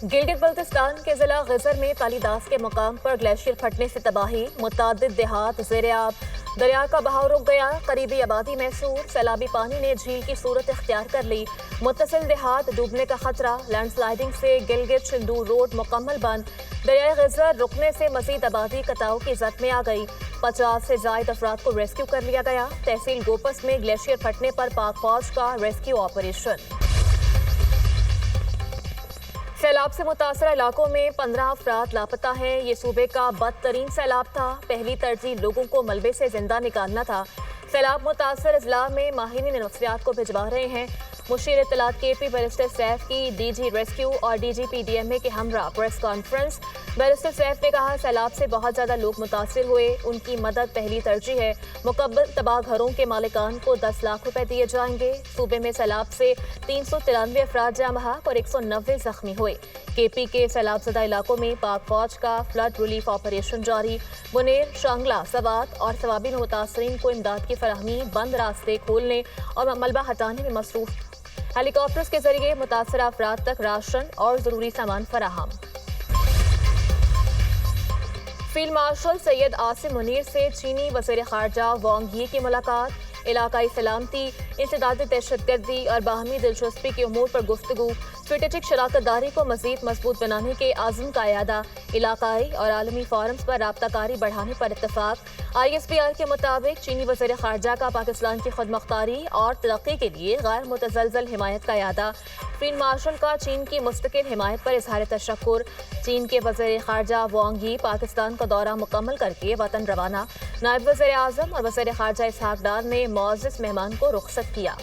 गिलगित बल्तिस्तान के जिला गजर में कालीदास के मकाम पर ग्लेशियर फटने से तबाही, मुतादिद देहात ज़ेर-ए-आब। दरिया का बहाव रुक गया, करीबी आबादी महसूर। सैलाबी पानी ने झील की सूरत इख्तियार कर ली। मुत्तसिल देहात डूबने का खतरा। लैंडस्लाइडिंग से गिलगित शिंदूर रोड मुकम्मल बंद। दरियाए गजर रुकने से मजीद आबादी कटाव की जद में आ गई। 50 से जायद अफराद को रेस्क्यू कर लिया गया। तहसील गोपस में ग्लेशियर फटने पर पाक फौज का रेस्क्यू ऑपरेशन। सैलाब से मुतासर इलाकों में 15 अफराद लापता हैं। ये सूबे का बदतरीन सैलाब था। पहली तरजीह लोगों को मलबे से जिंदा निकालना था। सैलाब मुतासर अजला में माहिरीन नफ्सियात को भिजवा रहे हैं। मुशीर इत्तलात KP बैरिस्टर सैफ की DG रेस्क्यू और DG PDMA के हमरा प्रेस कॉन्फ्रेंस। बैरिस्टर सैफ ने कहा, सैलाब से बहुत ज्यादा लोग मुतासिर हुए, उनकी मदद पहली तरजीह है। मुकम्मल तबाह घरों के मालिकान को 10 लाख रुपए दिए जाएंगे। सूबे में सैलाब से 393 अफराद जाँ बहक और 190 जख्मी हुए। KP के सैलाबज़दा इलाकों में पाक फौज का फ्लड रिलीफ ऑपरेशन जारी। बुनेर, शांगला, सवात और सवाबी में मुतासरीन को इमदाद की फराहमी, बंद रास्ते खोलने और मलबा हटाने में मसरूफ। हेलीकॉप्टर्स के जरिए मुतासरा अफराद तक राशन और जरूरी सामान फराहम। फील्ड मार्शल सैयद आसिम मुनीर से चीनी वज़ीर ख़ारजा वांग यी की मुलाकात। इलाकाई सलामती, इंसदादी दहशतगर्दी और बाहमी दिलचस्पी के उमूर पर गुफ्तगू। स्ट्रेटेजिक शराकतदारी को मज़ीद मजबूत बनाने के आज़म का इरादा। इलाकाई और आलमी फोरम्स पर राब्ताकारी बढ़ाने पर इत्तफाक। ISPR के मुताबिक चीनी वज़ीर ख़ारजा का पाकिस्तान की खुदमुख्तारी और तरक्की के लिए गैर मुतज़लज़ल हिमायत का इरादा। फील्ड मार्शल का चीन की मुस्तकिल हिमायत पर इज़हार तशक्कुर। चीन के वज़ीर ख़ारजा वांग यी पाकिस्तान का दौरा मुकम्मल करके वतन रवाना। नायब वज़ीर आज़म और वज़ीर ख़ारजा इसहाक डार ने मुअज़्ज़ज़ मेहमान को रुख़सत किया।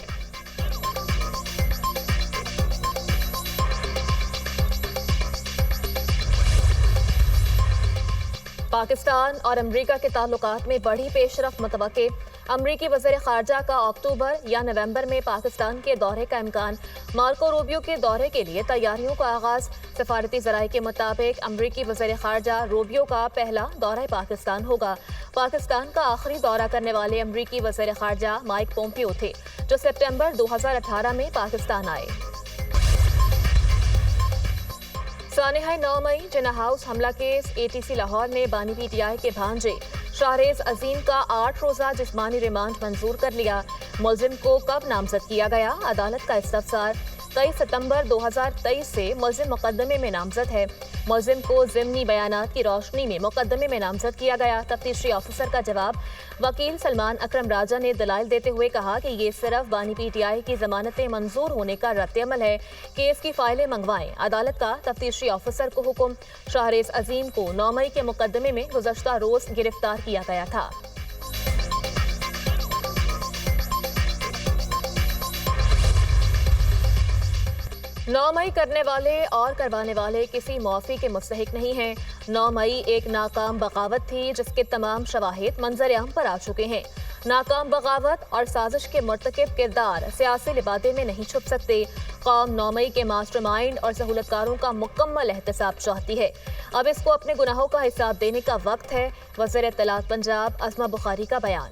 पाकिस्तान और अमरीका के ताल्लुकात में बड़ी पेशरफ्त मुतवक्के। अमरीकी वज़ीर ख़ारजा का अक्टूबर या नवंबर में पाकिस्तान के दौरे का इम्कान। मार्को रूबियो के दौरे के लिए तैयारियों का आगाज़। सफारती ज़राए के मुताबिक अमरीकी वज़ीर ख़ारजा रूबियो का पहला दौरा पाकिस्तान होगा। पाकिस्तान का आखिरी दौरा करने वाले अमरीकी वज़ीर ख़ारजा माइक पोम्पियो थे, जो सितंबर 2018 में पाकिस्तान आए। सानिहा 9 मई जिन्ना हाउस हमला केस। ATC लाहौर ने बानी PTI के भांजे शाहरेज अजीम का 8 रोज़ा जिस्मानी रिमांड मंजूर कर लिया। मुलजिम को कब नामजद किया गया, अदालत का इस्तफसार। 23 सितंबर 2023 से मुलजिम मुकदमे में नामजद है। मुलजिम को ज़िमनी बयानात की रोशनी में मुकदमे में नामजद किया गया। तफ्तीशी ऑफिसर का जवाब। वकील सलमान अकरम राजा ने दलाइल देते हुए कहा कि ये सिर्फ बानी PTI की जमानतें मंजूर होने का रद्द-ए-अमल है। केस की फाइलें मंगवाएं। अदालत का तफ्तीशी ऑफिसर को हुक्म। शाहरेज अजीम को 9 मई के मुकदमे में गुज़श्ता रोज गिरफ्तार किया गया था। नौ मई करने वाले और करवाने वाले किसी मुआफ़ी के मुस्तहिक नहीं हैं। 9 मई एक नाकाम बगावत थी जिसके तमाम शवाहिद मंजर-ए-आम पर आ चुके हैं। नाकाम बगावत और साजिश के मुर्तकिब किरदार सियासी लिबादे में नहीं छुप सकते। कौम 9 मई के मास्टरमाइंड और सहूलतकारों का मुकम्मल एहतसाब चाहती है। अब इसको अपने गुनाहों का हिसाब देने का वक्त है। वज़ीर इत्तलात पंजाब अज़मा बुखारी का बयान।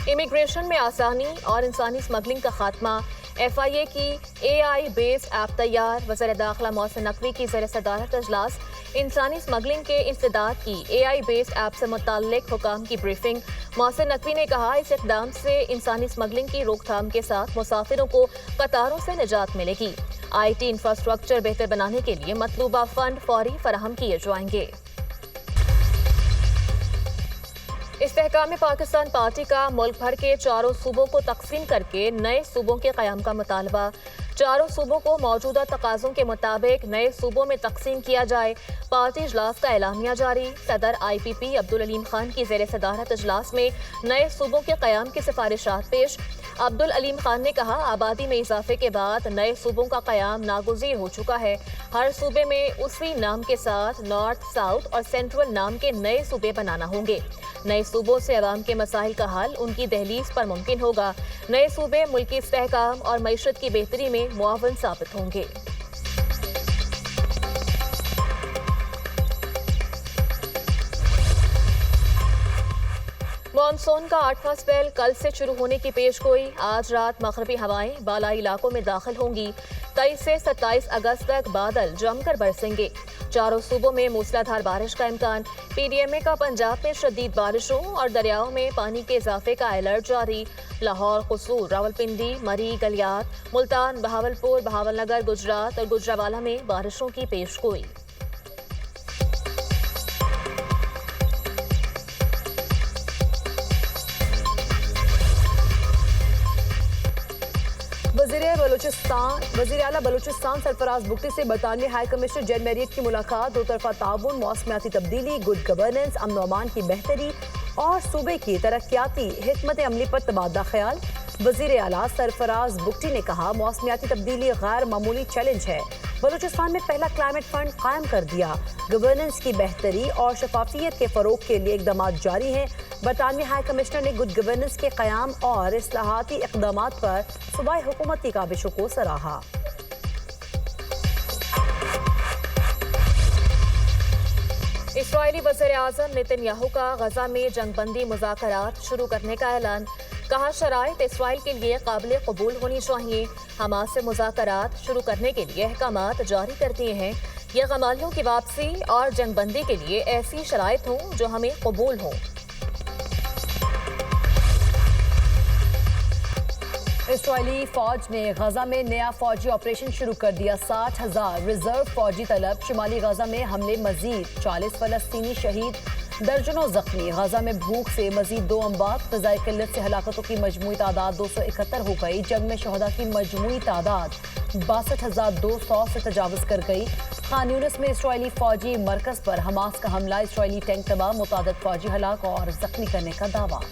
इमिग्रेशन में आसानी और इंसानी स्मगलिंग का खात्मा। FIA की AI बेस्ड ऐप तैयार। वज़ीर दाखिला मोहसिन नकवी की ज़ेर सदारत इजलास। इंसानी स्मगलिंग के इंसदाद की AI बेस्ड ऐप से मुताल्लिक हुकाम की ब्रीफिंग। मोहसिन नकवी ने कहा, इस इक़दाम से इंसानी स्मगलिंग की रोकथाम के साथ मुसाफिरों को कतारों से निजात मिलेगी। IT इंफ्रास्ट्रक्चर बेहतर बनाने के लिए मतलूबा फंड फौरी फराहम किए जाएंगे। इस्तेहकाम पाकिस्तान पार्टी का मुल्क भर के चारों सूबों को तकसीम करके नए सूबों के क़याम का मुतालबा। चारों सूबों को मौजूदा तकाज़ों के मुताबिक नए सूबों में तकसीम किया जाए। पार्टी इजलास का एलामिया जारी। सदर IPP अब्दुल अलीम खान की ज़ेर सदारत इजलास में नए सूबों के क़याम की सिफारिशात पेश। अब्दुल अलीम खान ने कहा, आबादी में इजाफे के बाद नए सूबों का क़याम नागुज़ीर हो चुका है। हर सूबे में उसी नाम के साथ नॉर्थ, साउथ और सेंट्रल नाम के नए सूबे बनाना होंगे। नए सूबों से अवाम के मसाइल का हल उनकी दहलीज पर मुमकिन होगा। नए सूबे मुल्की इस्तेहकाम और मईशत की बेहतरी में मुआवन साबित होंगे। मॉनसून का 8वां स्पेल कल से शुरू होने की पेशगोई। आज रात मगरबी हवाएं बालाई इलाकों में दाखिल होंगी। 23 से 27 अगस्त तक बादल जमकर बरसेंगे। चारों सूबों में मूसलाधार बारिश का इम्कान। पीडीएमए का पंजाब में शदीद बारिशों और दरियाओं में पानी के इजाफे का अलर्ट जारी। लाहौर, कसूर, रावलपिंडी, मरी, गलियात, मुल्तान, बहावलपुर, बहावलनगर, गुजरात और गुजरावाला में बारिशों की पेशगोई। वज़ीर आला बलूचिस्तान सरफराज बुगटी से बरतानवी हाई कमिश्नर जैन मैरियट की मुलाकात। दो तरफा ताउन, मौसमियाती तब्दीली, गुड गवर्नेंस, अमन व अमान की बेहतरी और सूबे की तरक्याती हिकमत अमली पर तबादला ख्याल। वज़ीर आला सरफराज बुगटी ने कहा, मौसमियाती तब्दीली गैर मामूली चैलेंज है। बलूचिस्तान में पहला क्लाइमेट फंड कायम कर दिया। गवर्नेंस की बेहतरी और शफाफियत के फरोग के लिए इकदाम जारी हैं। बरतानवी हाई कमिश्नर ने गुड गवर्नेंस के क़याम और इस्लाहाती इक़दामात पर सूबाई हुकूमत की काविशों को सराहा। इस्राईली वज़ीर-ए-आज़म नेतन्याहू का गजा में जंगबंदी मुज़ाकरात शुरू करने का ऐलान। कहा, शराइत इसराइल के लिए काबिल कबूल होनी चाहिए। हमास से मुज़ाकरात शुरू करने के लिए अहकामात जारी कर दिए हैं। यह गमालियों की वापसी और जंगबंदी के लिए ऐसी शराइत हों जो हमें कबूल हों। इस्राईली फौज ने गजा में नया फौजी ऑपरेशन शुरू कर दिया। 60,000 रिजर्व फौजी तलब। शुमाली गजा में हमले मजीद, 40 फलस्तीनी शहीद, दर्जनों जख्मी। गजा में भूख से मजीद 2 अमवात। ग़िज़ाई किल्लत से हलाकतों की मजमूई तादाद 271 हो गई। जंग में शहदा की मजमूई तादाद 62,200 से तजावज़ कर गई। खान यूनिस में इस्राईली फौजी मरकज़ पर हमास का हमला। इस्राईली टैंक तबाह, मुतादिद फौजी हलाक और जख्मी करने का दावा।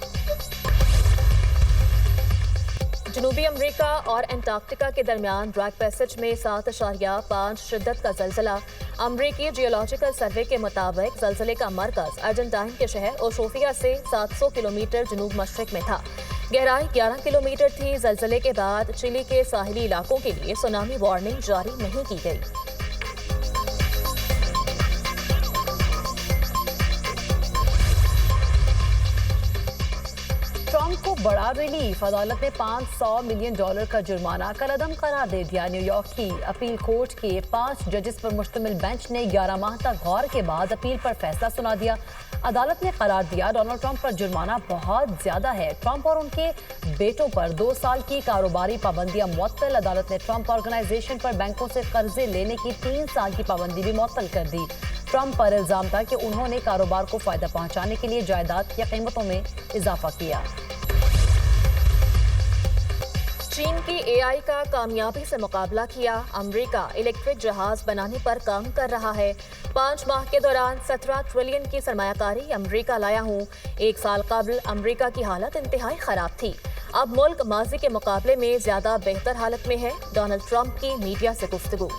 जनूबी अमरीका और एंटार्क्टिका के दरमियान ड्रैग पैसेज में 7.5 शिद्दत का जल्जला। अमरीकी जियोलॉजिकल सर्वे के मुताबिक जल्जले का मरकज अर्जेंटाइन के शहर ओशोफिया से 700 किलोमीटर जनूब मशरिक में था। गहराई 11 किलोमीटर थी। जल्जले के बाद चिली के साहिली इलाकों के लिए सुनामी वार्निंग जारी नहीं की गई। ट्रंप को बड़ा रिलीफ। अदालत ने $500 मिलियन का जुर्माना कलअदम करार दे दिया। न्यूयॉर्क की अपील कोर्ट के 5 जजेस पर मुश्तमिल बेंच ने 11 माह तक गौर के बाद अपील पर फैसला सुना दिया। अदालत ने करार दिया, डोनाल्ड ट्रंप पर जुर्माना बहुत ज्यादा है। ट्रंप और उनके बेटों पर 2 साल की कारोबारी पाबंदियां मुअत्तल। अदालत ने ट्रंप ऑर्गेनाइजेशन पर बैंकों से कर्जे लेने की 3 साल की पाबंदी भी मुअत्तल कर दी। ट्रंप पर इल्जाम था कि उन्होंने कारोबार को फायदा पहुंचाने के लिए जायदाद की कीमतों में इजाफा किया। चीन की एआई का कामयाबी से मुकाबला किया। अमेरिका इलेक्ट्रिक जहाज बनाने पर काम कर रहा है। 5 माह के दौरान 17 ट्रिलियन की सरमायाकारी अमेरिका लाया हूँ। 1 साल कबल अमेरिका की हालत इंतहाई खराब थी। अब मुल्क माजी के मुकाबले में ज्यादा बेहतर हालत में है। डोनाल्ड ट्रंप की मीडिया से गुफ्तगू।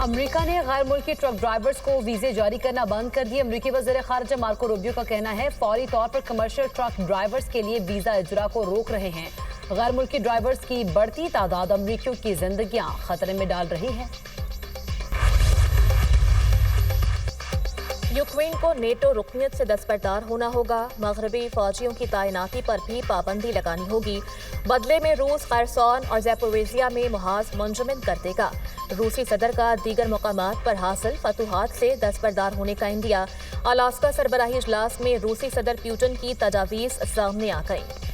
अमेरिका ने गैर मुल्की ट्रक ड्राइवर्स को वीजे जारी करना बंद कर दिए। अमेरिकी वज़ीर ख़ारिजा मार्को रूबियो का कहना है, फौरी तौर पर कमर्शियल ट्रक ड्राइवर्स के लिए वीजा इजरा को रोक रहे हैं। गैर मुल्की ड्राइवर्स की बढ़ती तादाद अमेरिकियों की जिंदगियां खतरे में डाल रही है। यूक्रेन को नेटो रुकनियत से दस्तबरदार होना होगा। मगरबी फौजियों की तैनाती पर भी पाबंदी लगानी होगी। बदले में रूस खैरसोन और ज़ैपोरिज़िया में मुहाज मुंजमद कर देगा। रूसी सदर का दीगर मकामात पर हासिल फतूहात से दस्तबरदार होने का इंदिया। अलास्का सरबराही इजलास में रूसी सदर पुतिन की तजावीज़ सामने आ गई।